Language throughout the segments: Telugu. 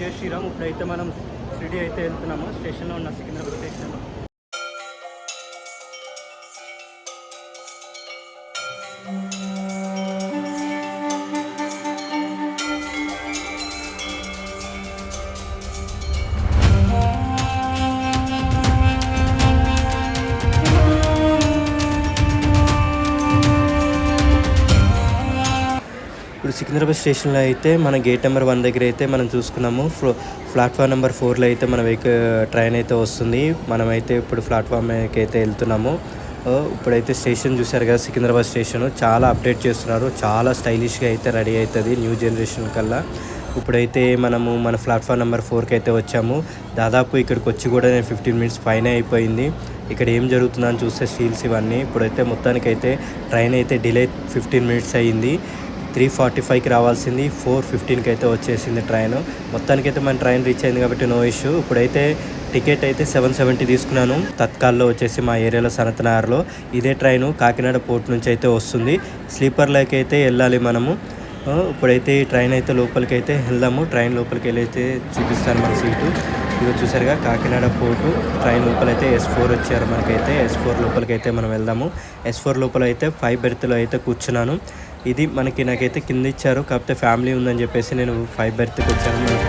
జై శ్రీరామ్. ఇప్పుడైతే మనం షిరిడి అయితే వెళ్తున్నాము. స్టేషన్లో ఉన్న సికింద్రాబాద్ స్టేషన్లో. ఇప్పుడు సికింద్రాబాద్ స్టేషన్లో అయితే మన గేట్ నెంబర్ 1 దగ్గర అయితే మనం చూసుకున్నాము. ప్లాట్ఫామ్ నెంబర్ 4లో అయితే మన ట్రైన్ అయితే వస్తుంది. మనమైతే ఇప్పుడు ప్లాట్ఫామ్కి అయితే వెళ్తున్నాము. ఇప్పుడైతే స్టేషన్ చూసారు కదా, సికింద్రాబాద్ స్టేషన్ చాలా అప్డేట్ చేస్తున్నారు. చాలా స్టైలిష్గా అయితే రెడీ అవుతుంది న్యూ జనరేషన్ కల్లా. ఇప్పుడైతే మనము మన ప్లాట్ఫామ్ నెంబర్ 4కి అయితే వచ్చాము. దాదాపు ఇక్కడికి వచ్చి కూడా నేను 15 మినిట్స్ పైన అయిపోయింది. ఇక్కడ ఏం జరుగుతుందని చూస్తే స్టీల్స్ ఇవన్నీ. ఇప్పుడైతే మొత్తానికైతే ట్రైన్ అయితే డిలే 15 మినిట్స్ అయ్యింది. 3:45కి రావాల్సింది 4:15కి అయితే వచ్చేసింది ట్రైన్. మొత్తానికైతే మన ట్రైన్ రీచ్ అయింది కాబట్టి నో ఇష్యూ. ఇప్పుడైతే టికెట్ అయితే 770 తీసుకున్నాను. తత్కాల్లో వచ్చేసి మా ఏరియాలో సనత్నగర్లో. ఇదే ట్రైను కాకినాడ పోర్ట్ నుంచి అయితే వస్తుంది. స్లీపర్లోకి అయితే వెళ్ళాలి మనము. ఇప్పుడైతే ఈ ట్రైన్ అయితే లోపలికి అయితే వెళ్దాము. ట్రైన్ లోపలికి వెళ్ళైతే చూపిస్తాను మన సీటు. ఇదిగో చూసారుగా కాకినాడ పోర్టు. ట్రైన్ లోపలైతే S4 వచ్చారు మనకైతే. S4 లోపలికి అయితే మనం వెళ్దాము. S4 లోపల అయితే 5 బెర్త్లో అయితే కూర్చున్నాను. ఇది నాకైతే కింద ఇచ్చారు, కాకపోతే ఫ్యామిలీ ఉందని చెప్పేసి నేను 5 బెర్త్కి వచ్చాను.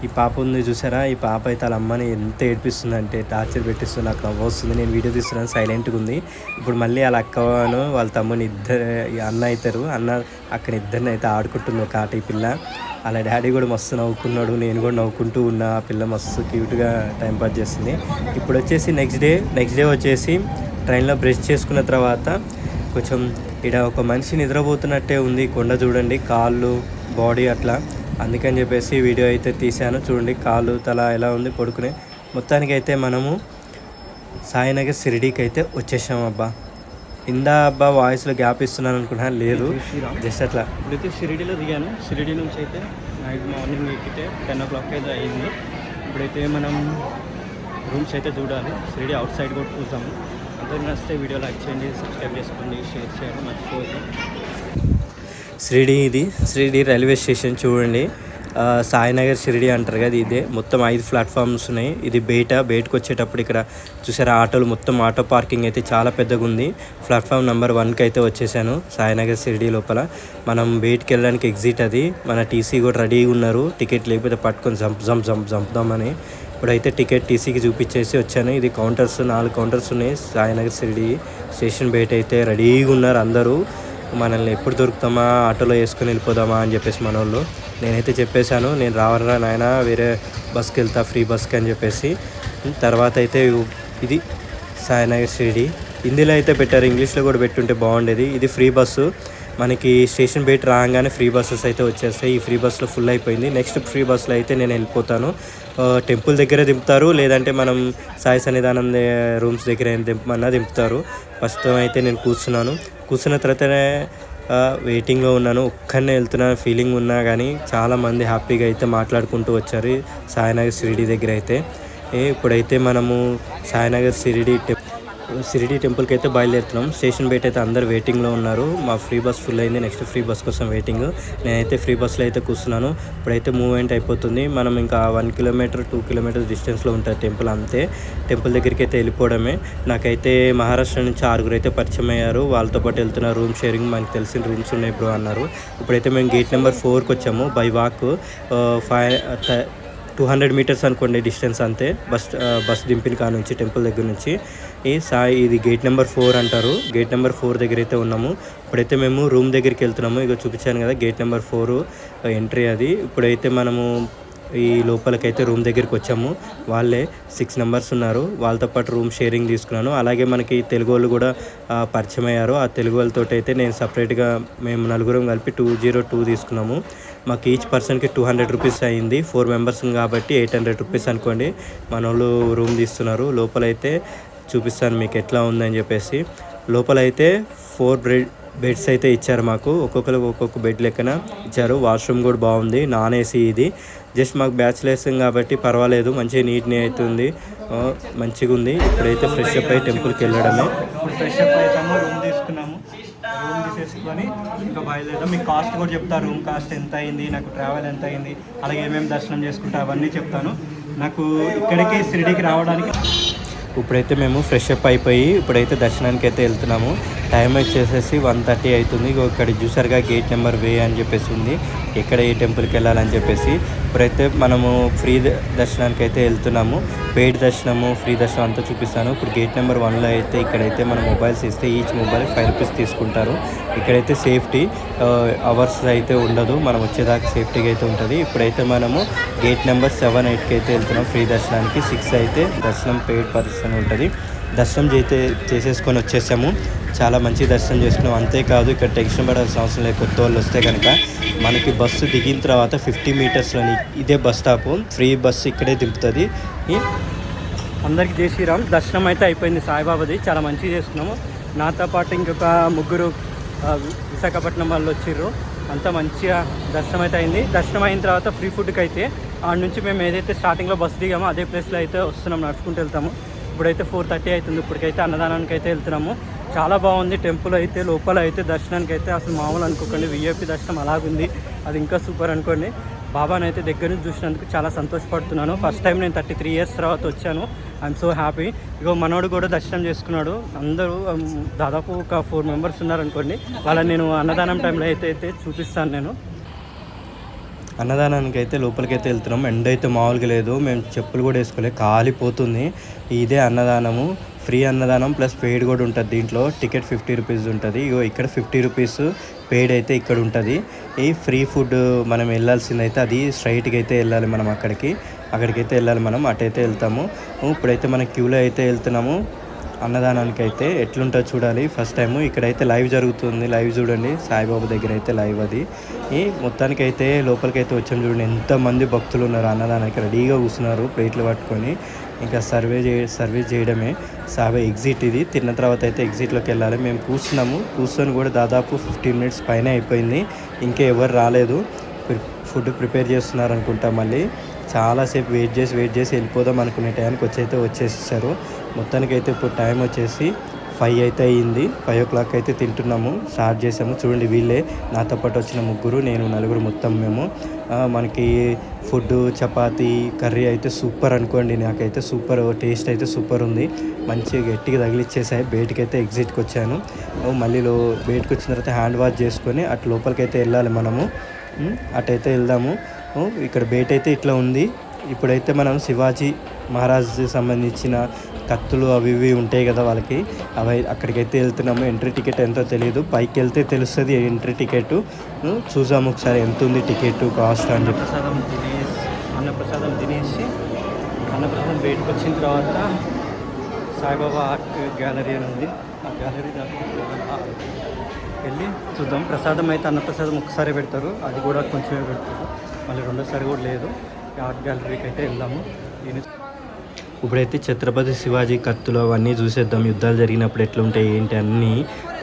ఈ పాప ఉంది చూసారా, ఈ పాప అయితే వాళ్ళ అమ్మని ఎంత ఏడిపిస్తుంది అంటే టార్చర్ పెట్టిస్తుంది. నాకు నవ్వు వస్తుంది. నేను వీడియో తీస్తున్నాను, సైలెంట్గా ఉంది. ఇప్పుడు మళ్ళీ వాళ్ళ అక్కను వాళ్ళ తమ్ముని అన్న అవుతారు. అక్కడ ఇద్దరిని అయితే ఆడుకుంటుంది ఒక ఆట. ఈ పిల్ల వాళ్ళ డాడీ కూడా మస్తు నవ్వుకున్నాడు, నేను కూడా నవ్వుకుంటూ ఉన్నా. ఆ పిల్ల మస్తు క్యూట్గా టైంపాస్ చేస్తుంది. ఇప్పుడు వచ్చేసి నెక్స్ట్ డే వచ్చేసి ట్రైన్లో బ్రష్ చేసుకున్న తర్వాత కొంచెం ఇక్కడ ఒక మనిషి నిద్రపోతున్నట్టే ఉంది. కొండ చూడండి, కాళ్ళు బాడీ అట్లా. అందుకని చెప్పేసి వీడియో అయితే తీశాను. చూడండి కాళ్ళు తల ఎలా ఉంది పడుకునే. మొత్తానికి అయితే మనము సాయినగర్ షిరిడీకి అయితే వచ్చేసాము. అబ్బా వాయిస్లో గ్యాప్ ఇస్తున్నాను అనుకున్నాను, లేదు జస్ట్ అట్లా. ఇప్పుడైతే షిరిడీలో దిగాను. షిరిడీ నుంచి అయితే మార్నింగ్ ఎక్కితే 10 o'clock అయితే అయింది. ఇప్పుడైతే మనం రూమ్స్ అయితే చూడాలి. షిరిడీ అవుట్ సైడ్ కూడా చూసాము. అందరూ నచ్చితే వీడియో లైక్ చేయండి, సబ్స్క్రైబ్ చేసుకోండి, షేర్ చేయండి, మర్చిపోవద్దు. షిరిడీ రైల్వే స్టేషన్ చూడండి. సాయినగర్ షిరిడీ అంటారు కదా, ఇదే. మొత్తం 5 ప్లాట్ఫామ్స్ ఉన్నాయి. ఇది బయటకు వచ్చేటప్పుడు ఇక్కడ చూసారా ఆటోలు, మొత్తం ఆటో పార్కింగ్ అయితే చాలా పెద్దగా ఉంది. ప్లాట్ఫామ్ నెంబర్ 1కి అయితే వచ్చేసాను సాయినగర్ షిరిడీ లోపల. మనం బయటికి వెళ్ళడానికి ఎగ్జిట్ అది. మన టీసీ కూడా రెడీగా ఉన్నారు, టికెట్ లేకపోతే పట్టుకొని జంపుదామని. ఇప్పుడైతే టికెట్ టీసీకి చూపించేసి వచ్చాను. ఇది కౌంటర్స్, 4 కౌంటర్స్ ఉన్నాయి సాయినగర్ షిరిడీ స్టేషన్ బయట అయితే రెడీగా ఉన్నారు అందరూ. మనల్ని ఎప్పుడు దొరుకుతామా, ఆటోలో వేసుకొని వెళ్ళిపోదామా అని చెప్పేసి మన వాళ్ళు. నేనైతే చెప్పేశాను, నేను రావరా నాయన, వేరే బస్కి వెళ్తా, ఫ్రీ బస్కి అని చెప్పేసి. తర్వాత అయితే ఇది సాయినగర్ షిరిడీ హిందీలో అయితే పెట్టారు, ఇంగ్లీష్లో కూడా పెట్టుంటే బాగుండేది. ఇది ఫ్రీ బస్సు. మనకి స్టేషన్ బయట రాగానే ఫ్రీ బస్సెస్ అయితే వచ్చేస్తాయి. ఈ ఫ్రీ బస్సులో ఫుల్ అయిపోయింది. నెక్స్ట్ ఫ్రీ బస్సులో అయితే నేను వెళ్ళిపోతాను. టెంపుల్ దగ్గర దింపుతారు, లేదంటే మనం సాయి సన్నిధానం రూమ్స్ దగ్గర దింపుతారు. ప్రస్తుతం అయితే నేను కూర్చున్న తర్వాతనే వెయిటింగ్లో ఉన్నాను. ఒక్కనే వెళ్తున్న ఫీలింగ్ ఉన్నా కానీ చాలామంది హ్యాపీగా అయితే మాట్లాడుకుంటూ వచ్చారు సాయినగర్ షిరిడీ దగ్గర అయితే. ఇప్పుడైతే మనము సాయినగర్ షిరిడీ టెంపుల్కి అయితే బయలుదేరుతున్నాం. స్టేషన్ బయట అయితే అందరు వెయిటింగ్లో ఉన్నారు. మా ఫ్రీ బస్ ఫుల్ అయింది, నెక్స్ట్ ఫ్రీ బస్ కోసం వెయిటింగ్. నేనైతే ఫ్రీ బస్లో అయితే కూర్చున్నాను. ఇప్పుడైతే మూవ్మెంట్ అయిపోతుంది. మనం ఇంకా 1 kilometer 2 kilometers డిస్టెన్స్లో ఉంటుంది టెంపుల్, అంతే. టెంపుల్ దగ్గరికి అయితే వెళ్ళిపోవడమే. నాకైతే మహారాష్ట్ర నుంచి 6 అయితే పరిచయం అయ్యారు. వాళ్ళతో పాటు వెళ్తున్న రూమ్ షేరింగ్, మనకు తెలిసిన రూమ్స్ ఉన్నాయి బ్రో అన్నారు. ఇప్పుడైతే మేము గేట్ నెంబర్ 4కి వచ్చాము. బై వాక్ 200 meters అనుకోండి డిస్టెన్స్, అంతే. బస్ దింపిన కాడ నుంచి టెంపుల్ దగ్గర నుంచి. ఇది గేట్ నెంబర్ 4 అంటారు. గేట్ నెంబర్ 4 దగ్గర అయితే ఉన్నాము. ఇప్పుడైతే మేము రూమ్ దగ్గరికి వెళ్తున్నాము. ఇక చూపించాను కదా గేట్ నెంబర్ 4 ఎంట్రీ అది. ఇప్పుడైతే మనము ఈ లోపలికైతే రూమ్ దగ్గరికి వచ్చాము. వాళ్ళే 6 members ఉన్నారు. వాళ్ళతో పాటు రూమ్ షేరింగ్ తీసుకున్నాను. అలాగే మనకి తెలుగు వాళ్ళు కూడా పరిచయం అయ్యారు. ఆ తెలుగు వాళ్ళతో అయితే నేను సపరేట్గా మేము 4 కలిపి 202 తీసుకున్నాము. మాకు ఈచ్ పర్సన్కి 200 rupees అయింది. 4 members కాబట్టి 800 rupees అనుకోండి. మన వాళ్ళు రూమ్ తీస్తున్నారు. లోపలైతే చూపిస్తాను మీకు ఎట్లా ఉందని చెప్పేసి. లోపలైతే 4 బెడ్స్ అయితే ఇచ్చారు మాకు. ఒక్కొక్కరికి ఒక్కొక్క బెడ్ లెక్కన ఇచ్చారు. వాష్రూమ్ కూడా బాగుంది, నాన్ ఏసీ ఇది. జస్ట్ మాకు బ్యాచిలర్స్ కాబట్టి పర్వాలేదు, మంచిగా నీట్ని అవుతుంది, మంచిగా ఉంది. ఇప్పుడైతే ఫ్రెష్ అప్ అయ్యి టెంపుల్కి వెళ్ళడమే. ఇప్పుడు ఫ్రెష్ అప్ అవుతాము, రూమ్ తీసుకున్నాము. రూమ్ తీసేసుకొని ఇంకా ఇంకా బయలుదేరాం. మీకు కాస్ట్ కూడా చెప్తాను, రూమ్ కాస్ట్ ఎంత అయింది, నాకు ట్రావెల్ ఎంత అయింది, అలాగే ఏమేమి దర్శనం చేసుకుంటా అవన్నీ చెప్తాను. నాకు ఇక్కడికి షిరిడీకి రావడానికి ఇప్పుడైతే మేము ఫ్రెష్ అప్ అయిపోయి ఇప్పుడైతే దర్శనానికి అయితే వెళ్తున్నాము. టైం వచ్చేసేసి 1:30 అవుతుంది. ఇక్కడ చూసారుగా గేట్ నెంబర్ వే అని చెప్పేసి ఉంది, ఎక్కడ ఏ టెంపుల్కి వెళ్ళాలని చెప్పేసి. ఇప్పుడైతే మనము ఫ్రీ దర్శనానికి అయితే వెళ్తున్నాము. పెయిడ్ దర్శనము, ఫ్రీ దర్శనం అంతా చూపిస్తాను. ఇప్పుడు గేట్ నెంబర్ 1లో అయితే ఇక్కడైతే మన మొబైల్స్ ఇస్తే ఈచ్ మొబైల్ 5 రూపీస్ తీసుకుంటారు. ఇక్కడైతే సేఫ్టీ అవర్స్ అయితే ఉండదు, మనం వచ్చేదాకా సేఫ్టీగా అయితే ఉంటుంది. ఇప్పుడైతే మనము గేట్ నెంబర్ 7, 8కి అయితే వెళ్తున్నాం ఫ్రీ దర్శనానికి. 6 అయితే దర్శనం పెయిడ్ పర్సన్ ఉంటుంది. దర్శనం చేసేసుకొని వచ్చేసాము. చాలా మంచి దర్శనం చేసుకున్నాం. అంతేకాదు ఇక్కడ టెన్షన్ పడాల్సిన అవసరం లేదు. కొత్త వాళ్ళు వస్తే కనుక మనకి బస్సు దిగిన తర్వాత 50 మీటర్స్లోని ఇదే బస్ స్టాప్, ఫ్రీ బస్సు ఇక్కడే దింపుతుంది. అందరికీ జై శ్రీరామ్. దర్శనం అయితే అయిపోయింది సాయిబాబాది, చాలా మంచిగా చేసుకున్నాము. నాతో పాటు ఇంకొక 3 విశాఖపట్నం వాళ్ళు వచ్చిర్రు. అంతా మంచిగా దర్శనం అయితే అయింది. దర్శనం అయిన తర్వాత ఫ్రీ ఫుడ్కి అయితే ఆడ నుంచి మేము ఏదైతే స్టార్టింగ్లో బస్సు దిగామో అదే ప్లేస్లో అయితే వస్తున్నాం, నడుచుకుంటూ వెళ్తాము. ఇప్పుడైతే 4:30 అవుతుంది. ఇప్పటికైతే అన్నదానానికి అయితే వెళ్తున్నాము. చాలా బాగుంది టెంపుల్ అయితే. లోపల అయితే దర్శనానికి అయితే అసలు మామూలు అనుకోకండి, విఐపి దర్శనం అలాగుంది, అది ఇంకా సూపర్ అనుకోండి. బాబాని అయితే దగ్గర నుంచి చూసినందుకు చాలా సంతోషపడుతున్నాను. ఫస్ట్ టైం నేను 33 ఇయర్స్ తర్వాత వచ్చాను. I'm so happy. ఇగో మనోడు కూడా దర్శనం చేసుకున్నాడు. అందరూ దాదాపు ఒక 4 మెంబర్స్ ఉన్నారనుకోండి. వాళ్ళని నేను అన్నదానం టైంలో అయితే చూపిస్తాను. నేను అన్నదానానికి అయితే లోపలికైతే వెళ్తున్నాం. ఎండ అయితే మామూలుగా లేదు, మేము చెప్పులు కూడా వేసుకోలేదు, కాలిపోతుంది. ఇదే అన్నదానము, ఫ్రీ అన్నదానం ప్లస్ పెయిడ్ కూడా ఉంటుంది. దీంట్లో టికెట్ 50 రూపీస్ ఉంటుంది. ఇగో ఇక్కడ 50 రూపీస్ పెయిడ్ అయితే ఇక్కడ ఉంటుంది. ఈ ఫ్రీ ఫుడ్ మనం వెళ్ళాల్సింది అయితే అది స్ట్రైట్గా అయితే వెళ్ళాలి, మనం అక్కడికైతే వెళ్ళాలి, మనం అటైతే వెళ్తాము. ఇప్పుడైతే మనం క్యూలో అయితే వెళ్తున్నాము అన్నదానానికి. అయితే ఎట్లుంటుందో చూడాలి. ఫస్ట్ టైము ఇక్కడైతే లైవ్ జరుగుతుంది, లైవ్ చూడండి. సాయిబాబా దగ్గర అయితే లైవ్ అది. ఈ మొత్తానికైతే లోపలికైతే వచ్చాము. చూడండి ఎంతమంది భక్తులు ఉన్నారు. అన్నదానానికి రెడీగా కూర్చున్నారు ప్లేట్లు పట్టుకొని. ఇంకా సర్వీస్ చేయడమే. సాయిబాబా ఎగ్జిట్ ఇది. తిన్న తర్వాత అయితే ఎగ్జిట్లోకి వెళ్ళాలి. మేము కూర్చొని కూడా దాదాపు 15 మినిట్స్ పైన అయిపోయింది. ఇంకా ఎవరు రాలేదు. ఫుడ్ ప్రిపేర్ చేస్తున్నారు అనుకుంటా. మళ్ళీ చాలాసేపు వెయిట్ చేసి వెళ్ళిపోదాం అనుకునే టైంకి వచ్చేసేసారు. మొత్తానికైతే ఇప్పుడు టైం వచ్చేసి 5 అయితే అయ్యింది. 5 o'clock అయితే తింటున్నాము, స్టార్ట్ చేసాము. చూడండి వీళ్ళే నాతో పాటు వచ్చిన 3, నేను 4 మొత్తం మేము. మనకి ఫుడ్ చపాతీ కర్రీ అయితే సూపర్ అనుకోండి. నాకైతే సూపర్ టేస్ట్ అయితే సూపర్ ఉంది. మంచిగా గట్టిగా తగిలిచ్చేసాయి. బయటకైతే ఎగ్జిట్కి వచ్చాను. మళ్ళీ బయటకు వచ్చిన తర్వాత హ్యాండ్ వాష్ చేసుకొని అటు లోపలికైతే వెళ్ళాలి మనము. అటైతే వెళ్దాము. ఇక్కడ బయట అయితే ఇట్లా ఉంది. ఇప్పుడైతే మనం శివాజీ మహారాజ్ సంబంధించిన కత్తులు అవి ఇవి ఉంటాయి కదా వాళ్ళకి, అక్కడికైతే వెళ్తున్నాము. ఎంట్రీ టికెట్ ఎంతో తెలియదు, పైకి వెళ్తే తెలుస్తుంది ఎంట్రీ టికెట్. చూసాము ఒకసారి ఎంత ఉంది టికెట్ కాస్ట్ అని చెప్పి. అన్నప్రసాదం తినేసి అన్నప్రసాదం బయటకు వచ్చిన తర్వాత సాయిబాబా ఆర్ట్ గ్యాలరీ అని ఉంది. ఆ గ్యాలరీ వెళ్ళి చూద్దాం. ప్రసాదం అయితే అన్నప్రసాదం ఒక్కసారి పెడతారు, అది కూడా కొంచెమే పెడతారు, మళ్ళీ రెండోసారి కూడా లేదు. ఆర్ట్ గ్యాలరీకి అయితే వెళ్దాము. ఇప్పుడైతే ఛత్రపతి శివాజీ కత్తులు అవన్నీ చూసేద్దాం. యుద్ధాలు జరిగినప్పుడు ఎట్లుంటాయి ఏంటి అన్నీ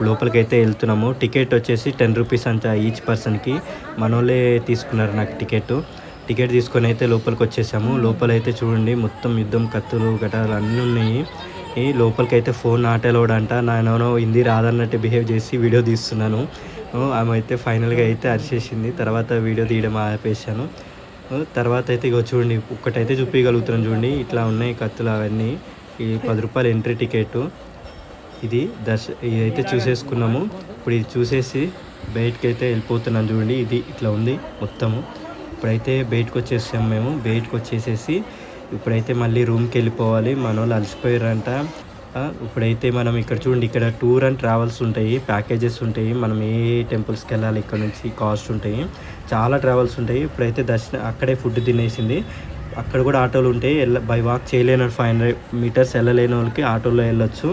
లోపలికైతే వెళ్తున్నాము. టికెట్ వచ్చేసి 10 రూపీస్ అంత ఈచ్ పర్సన్కి. మనోళ్ళే తీసుకున్నారు నాకు టికెట్ తీసుకొని అయితే లోపలికి వచ్చేసాము. లోపలైతే చూడండి మొత్తం యుద్ధం కత్తులు గటాలు అన్నీ ఉన్నాయి. ఈ లోపలికైతే ఫోన్ నాట్ అలౌడ్ అంట. నేను హిందీ రాదన్నట్టు బిహేవ్ చేసి వీడియో తీస్తున్నాను. ఆమె అయితే ఫైనల్గా అయితే అరిచేసింది. తర్వాత వీడియో తీయడం ఆపేసాను. తర్వాత అయితే ఇగో చూడండి ఒక్కటైతే చూపించగలుగుతున్నాను. చూడండి ఇట్లా ఉన్నాయి కత్తులు అవన్నీ. ఈ 10 రూపాయలు ఎంట్రీ టికెట్. ఇదైతే చూసేసుకున్నాము. ఇప్పుడు ఇది చూసేసి బయటకు అయితే వెళ్ళిపోతున్నాను. చూడండి ఇది ఇట్లా ఉంది మొత్తము. ఇప్పుడైతే బయటకు వచ్చేసాము మేము. బయటకు వచ్చేసేసి ఇప్పుడైతే మళ్ళీ రూమ్కి వెళ్ళిపోవాలి. మన వాళ్ళు అలసిపోయారంట. ఇప్పుడైతే మనం ఇక్కడ చూడండి, ఇక్కడ టూర్ అండ్ ట్రావెల్స్ ఉంటాయి, ప్యాకేజెస్ ఉంటాయి. మనం ఏ టెంపుల్స్కి వెళ్ళాలి ఇక్కడ నుంచి కాస్ట్ ఉంటాయి, చాలా ట్రావెల్స్ ఉంటాయి. ఇప్పుడైతే అక్కడే ఫుడ్ తినేసింది. అక్కడ కూడా ఆటోలు ఉంటాయి. బై వాక్ చేయలేని 500 మీటర్స్ వెళ్ళలేని వాళ్ళకి ఆటోలో వెళ్ళొచ్చు.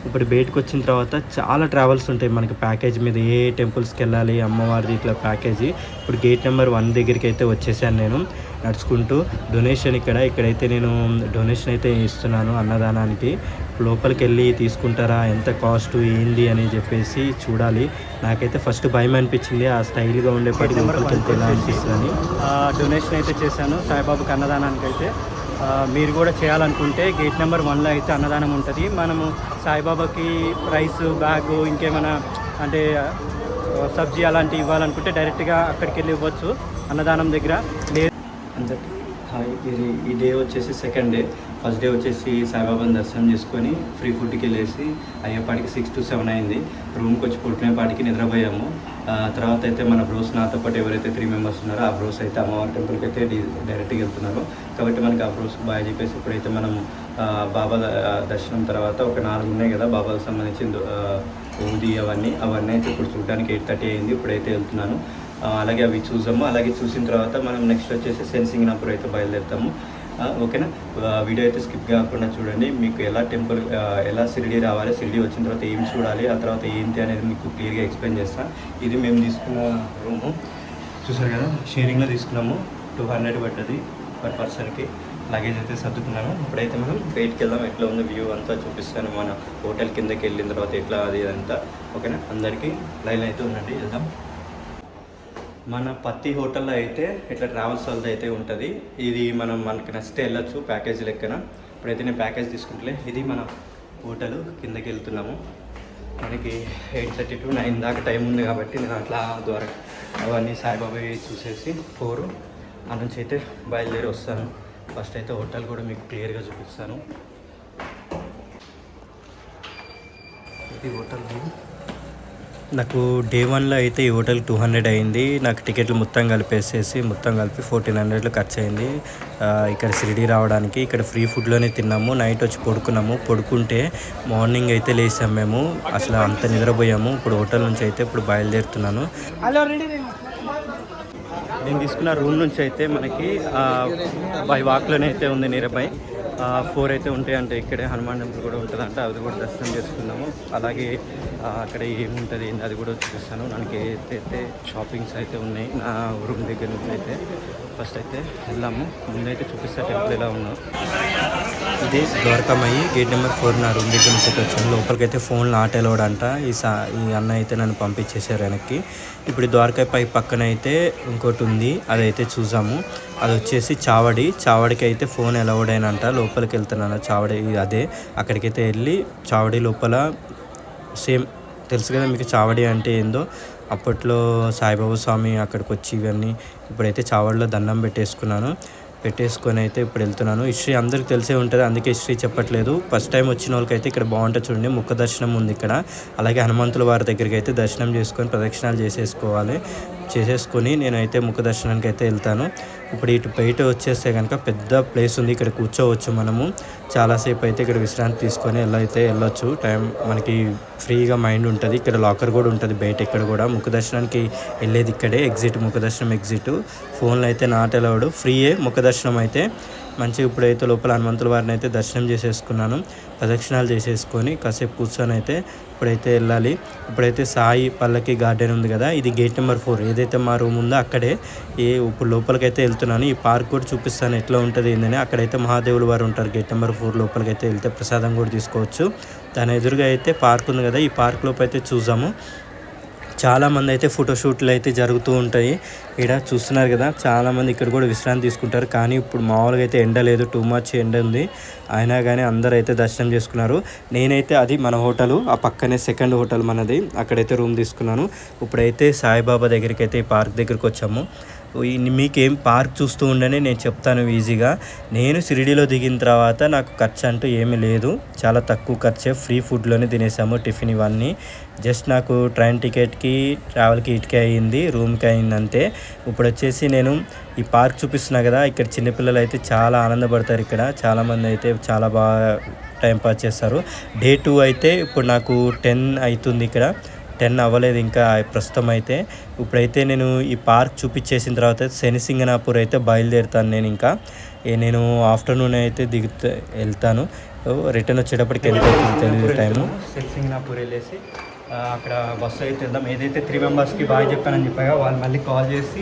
ఇప్పుడు బయటకు వచ్చిన తర్వాత చాలా ట్రావెల్స్ ఉంటాయి మనకి ప్యాకేజ్ మీద, ఏ టెంపుల్స్కి వెళ్ళాలి అమ్మవారిది ఇట్లా ప్యాకేజీ. ఇప్పుడు గేట్ నెంబర్ 1 దగ్గరికి అయితే వచ్చేసాను నేను నడుచుకుంటూ. డొనేషన్ ఇక్కడైతే నేను డొనేషన్ అయితే ఇస్తున్నాను అన్నదానానికి. లోపలికి వెళ్ళి తీసుకుంటారా, ఎంత కాస్ట్ ఏంది అని చెప్పేసి చూడాలి. నాకైతే ఫస్ట్ భయం అనిపించింది, ఆ స్టైల్గా ఉండేప్పటికీ లోపలికి వెళ్తే ఎలా అనిపిస్తుందని. డొనేషన్ అయితే చేశాను సాయిబాబాకి అన్నదానానికి అయితే. మీరు కూడా చేయాలనుకుంటే గేట్ నెంబర్ 1లో అయితే అన్నదానం ఉంటుంది. మనము సాయిబాబాకి రైస్ బ్యాగ్ ఇంకేమైనా అంటే సబ్జీ అలాంటివి ఇవ్వాలనుకుంటే డైరెక్ట్గా అక్కడికి వెళ్ళి ఇవ్వచ్చు అన్నదానం దగ్గర. లేదు అందరికి హాయ్, ఈ డే వచ్చేసి సెకండ్ డే. ఫస్ట్ డే వచ్చేసి సాయిబాబాని దర్శనం చేసుకొని ఫ్రీ ఫుడ్కి వెళ్ళేసి అయ్యేపాటికి 6 to 7 అయింది. రూమ్కి వచ్చి పడుకునేపాటికి నిద్రపోయాము. తర్వాత అయితే మన బ్రోస్ నాతో పాటు ఎవరైతే 3 members ఉన్నారో ఆ బ్రోస్ అయితే అమ్మవారి టెంపుల్కి అయితే డైరెక్ట్గా వెళ్తున్నారు. కాబట్టి మనకి ఆ బ్రోస్ బాయ్ చెప్పేసి ఇప్పుడైతే మనం బాబా దర్శనం తర్వాత ఒక 4 ఉన్నాయి కదా బాబాకు సంబంధించిన ఊది అవన్నీ అయితే ఇప్పుడు చూడడానికి 8:30 అయింది. ఇప్పుడైతే వెళ్తున్నాను. అలాగే అవి చూసాము. అలాగే చూసిన తర్వాత మనం నెక్స్ట్ వచ్చేసి సెన్సింగ్నాపూర్ అయితే బయలుదేరుతాము. ఓకేనా, వీడియో అయితే స్కిప్ కాకుండా చూడండి. మీకు ఎలా టెంపుల్ ఎలా షిరిడి రావాలి, షిరిడి వచ్చిన తర్వాత ఏం చూడాలి, ఆ తర్వాత ఏంటి అనేది మీకు క్లియర్గా ఎక్స్ప్లెయిన్ చేస్తాను. ఇది మేము తీసుకున్న రూము చూసారు కదా, షేరింగ్లో తీసుకున్నాము. 200 పడ్డది పర్ పర్సన్కి. లగేజ్ అయితే సర్దుకున్నాను. ఇప్పుడైతే మనం బయటికి వెళ్దాం. ఎట్లా ఉంది వ్యూ అంతా చూపిస్తాను. మన హోటల్ కిందకి వెళ్ళిన తర్వాత ఎట్లా అది అంతా. ఓకేనా, అందరికీ లైన్ అయితే ఉండండి, వెళ్దాం. మన పత్తి హోటల్లో అయితే ఇట్లా ట్రావెల్స్ వాళ్ళది అయితే ఉంటుంది. ఇది మనకి నచ్చితే వెళ్ళొచ్చు ప్యాకేజ్ లెక్కన. ఇప్పుడైతే నేను ప్యాకేజ్ తీసుకుంటలే. ఇది మన హోటల్ కిందకి వెళ్తున్నాము. మనకి 8:30 to 9 దాకా టైం ఉంది కాబట్టి నేను అట్లా ద్వారా అవన్నీ సాయిబాబా చూసేసి 4 ఆ నుంచి అయితే బయలుదేరి వస్తాను. ఫస్ట్ అయితే హోటల్ కూడా మీకు క్లియర్గా చూపిస్తాను. ఇది హోటల్ నాకు డే 1లో అయితే ఈ హోటల్ 200 అయింది. నాకు టికెట్లు మొత్తం కలిపి 1400 ఖర్చు అయింది ఇక్కడ షిరిడి రావడానికి. ఇక్కడ ఫ్రీ ఫుడ్లోనే తిన్నాము. నైట్ వచ్చి పడుకుంటే మార్నింగ్ అయితే లేసాము మేము. అసలు అంత నిద్రపోయాము. ఇప్పుడు హోటల్ నుంచి అయితే ఇప్పుడు బయలుదేరుతున్నాను. నేను తీసుకున్న రూమ్ నుంచి అయితే మనకి బై వాక్లోనే అయితే ఉంది. నియర్బై 4 అయితే ఉంటాయంటే ఇక్కడే హనుమాన్ టెంపుల్ కూడా ఉంటుందంట. అది కూడా దర్శనం చేసుకున్నాము. అలాగే అక్కడ ఏముంటుంది అది కూడా చూపిస్తాను. మనకి అయితే షాపింగ్స్ అయితే ఉన్నాయి నా రూమ్ దగ్గర నుంచి. అయితే ఫస్ట్ అయితే వెళ్దాము. ముందైతే చూపిస్తా టెంపుల్ ఎలా ఉన్నాం. ఇది ద్వారకామయ్యి గేట్ నెంబర్ 4 నా రూమ్ దగ్గర నుంచి అయితే వచ్చాను. లోపలికైతే ఫోన్లు ఆట అలౌడ్ అంట. ఈ అన్న అయితే నన్ను పంపించేశారు వెనక్కి. ఇప్పుడు ద్వారకా పై పక్కన అయితే ఇంకోటి ఉంది, అదైతే చూసాము. అది వచ్చేసి చావడికి అయితే ఫోన్ అలౌడ్ అయినంట. లోపలికి వెళ్తున్నాను. చావడి అదే అక్కడికైతే వెళ్ళి చావడి లోపల సేమ్ తెలుసు కదా మీకు చావడి అంటే ఏందో. అప్పట్లో సాయిబాబా స్వామి అక్కడికి వచ్చి ఇవన్నీ. ఇప్పుడైతే చావడిలో దండం పెట్టేసుకొని అయితే ఇప్పుడు వెళ్తున్నాను. హిస్టరీ అందరికి తెలిసే ఉంటుంది, అందుకే హిస్టరీ చెప్పట్లేదు. ఫస్ట్ టైం వచ్చిన వాళ్ళకైతే ఇక్కడ బాగుంటుంది చూడండి. ముఖ దర్శనం ఉంది ఇక్కడ. అలాగే హనుమంతుల వారి దగ్గరికి అయితే దర్శనం చేసుకొని ప్రదక్షిణాలు చేసేసుకొని నేనైతే ముఖ దర్శనానికి అయితే వెళ్తాను. ఇప్పుడు ఇటు బయట వచ్చేస్తే కనుక పెద్ద ప్లేస్ ఉంది. ఇక్కడ కూర్చోవచ్చు మనము. చాలాసేపు అయితే ఇక్కడ విశ్రాంతి తీసుకొని వెళ్ళొచ్చు. టైం మనకి ఫ్రీగా మైండ్ ఉంటుంది. ఇక్కడ లాకర్ కూడా ఉంటుంది బయట. ఇక్కడ కూడా ముఖ దర్శనానికి వెళ్ళేది ఇక్కడే. ముఖ దర్శనం ఎగ్జిట్. ఫోన్లో అయితే నాట్ అలౌడ్. ఫ్రీయే ముఖ దర్శనం అయితే. మంచిగా ఇప్పుడైతే లోపల హనుమంతుల వారిని అయితే దర్శనం చేసేసుకున్నాను. ప్రదక్షిణాలు చేసేసుకొని కాసేపు కూర్చొని అయితే ఇప్పుడైతే వెళ్ళాలి. ఇప్పుడైతే సాయి పల్లకి గార్డెన్ ఉంది కదా, ఇది గేట్ నెంబర్ 4 ఏదైతే మా రూమ్ ఉందో అక్కడే. ఇప్పుడు లోపలికైతే వెళ్తున్నాను. ఈ పార్క్ కూడా చూపిస్తాను ఎట్లా ఉంటుంది ఏందని. అక్కడైతే మహాదేవులు వారు ఉంటారు. గేట్ నెంబర్ 4 లోపలికైతే వెళ్తే ప్రసాదం కూడా తీసుకోవచ్చు. దాని ఎదురుగా అయితే పార్క్ ఉంది కదా, ఈ పార్క్ లోపు అయితే చూసాము. చాలామంది అయితే ఫోటోషూట్లు అయితే జరుగుతూ ఉంటాయి. ఇక్కడ చూస్తున్నారు కదా, చాలామంది ఇక్కడ కూడా విశ్రాంతి తీసుకుంటారు. కానీ ఇప్పుడు మామూలుగా అయితే ఎండ లేదు, టూ మచ్ ఎండ ఉంది. అయినా కానీ అందరూ అయితే దర్శనం చేసుకున్నారు. నేనైతే అది మన హోటలు, ఆ పక్కనే సెకండ్ హోటల్ మనది, అక్కడైతే రూమ్ తీసుకున్నాను. ఇప్పుడైతే సాయిబాబా దగ్గరికి అయితే ఈ పార్క్ దగ్గరికి వచ్చాము. మీకేం పార్క్ చూస్తూ ఉండని నేను చెప్తాను ఈజీగా. నేను షిరిడీలో దిగిన తర్వాత నాకు ఖర్చు అంటూ ఏమీ లేదు, చాలా తక్కువ ఖర్చే. ఫ్రీ ఫుడ్లోనే తినేసాము, టిఫిన్ ఇవన్నీ. జస్ట్ నాకు ట్రైన్ టికెట్కి ట్రావెల్కి ఇటుకే అయ్యింది, రూమ్కి అయ్యింది అంతే. ఇప్పుడు వచ్చేసి నేను ఈ పార్క్ చూపిస్తున్నా కదా, ఇక్కడ చిన్నపిల్లలు అయితే చాలా ఆనందపడతారు. ఇక్కడ చాలామంది అయితే చాలా బాగా టైంపాస్ చేస్తారు. డే 2 అయితే ఇప్పుడు నాకు 10 అవుతుంది. ఇక్కడ 10 అవ్వలేదు ఇంకా ప్రస్తుతం అయితే. ఇప్పుడైతే నేను ఈ పార్క్ చూపించేసిన తర్వాత శనిసింగనాపూర్ అయితే బయలుదేరుతాను. నేను ఆఫ్టర్నూన్ అయితే వెళ్తాను. రిటర్న్ వచ్చేటప్పటికి ఎంత అవుతుంది తెలియదు టైము. శనిసింగనాపూర్ వెళ్ళేసి అక్కడ బస్సు అయితే వెళ్దాం. ఏదైతే 3 మెంబర్స్కి బాగా చెప్పానని చెప్పాగా, వాళ్ళు మళ్ళీ కాల్ చేసి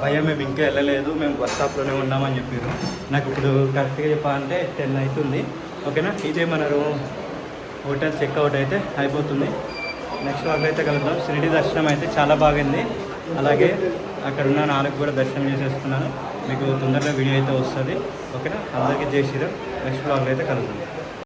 భయ్యా మేము ఇంకా వెళ్ళలేదు, మేము బస్ స్టాప్లోనే ఉన్నామని చెప్పారు. నాకు ఇప్పుడు కరెక్ట్గా చెప్పాలంటే 10 అవుతుంది. ఓకేనా, ఇదే మన హోటల్ చెక్అవుట్ అయితే అయిపోతుంది. నెక్స్ట్ వాళ్ళు అయితే కలుద్దాం. షిరిడి దర్శనం అయితే చాలా బాగుంది. అలాగే అక్కడ ఉన్న 4 కూడా దర్శనం చేసేసుకున్నాను. మీకు తొందరగా వీడియో అయితే వస్తుంది. ఓకేనా, అందరికీ జై శ్రీరామ్. నెక్స్ట్ వాళ్ళు అయితే కలుద్దాం.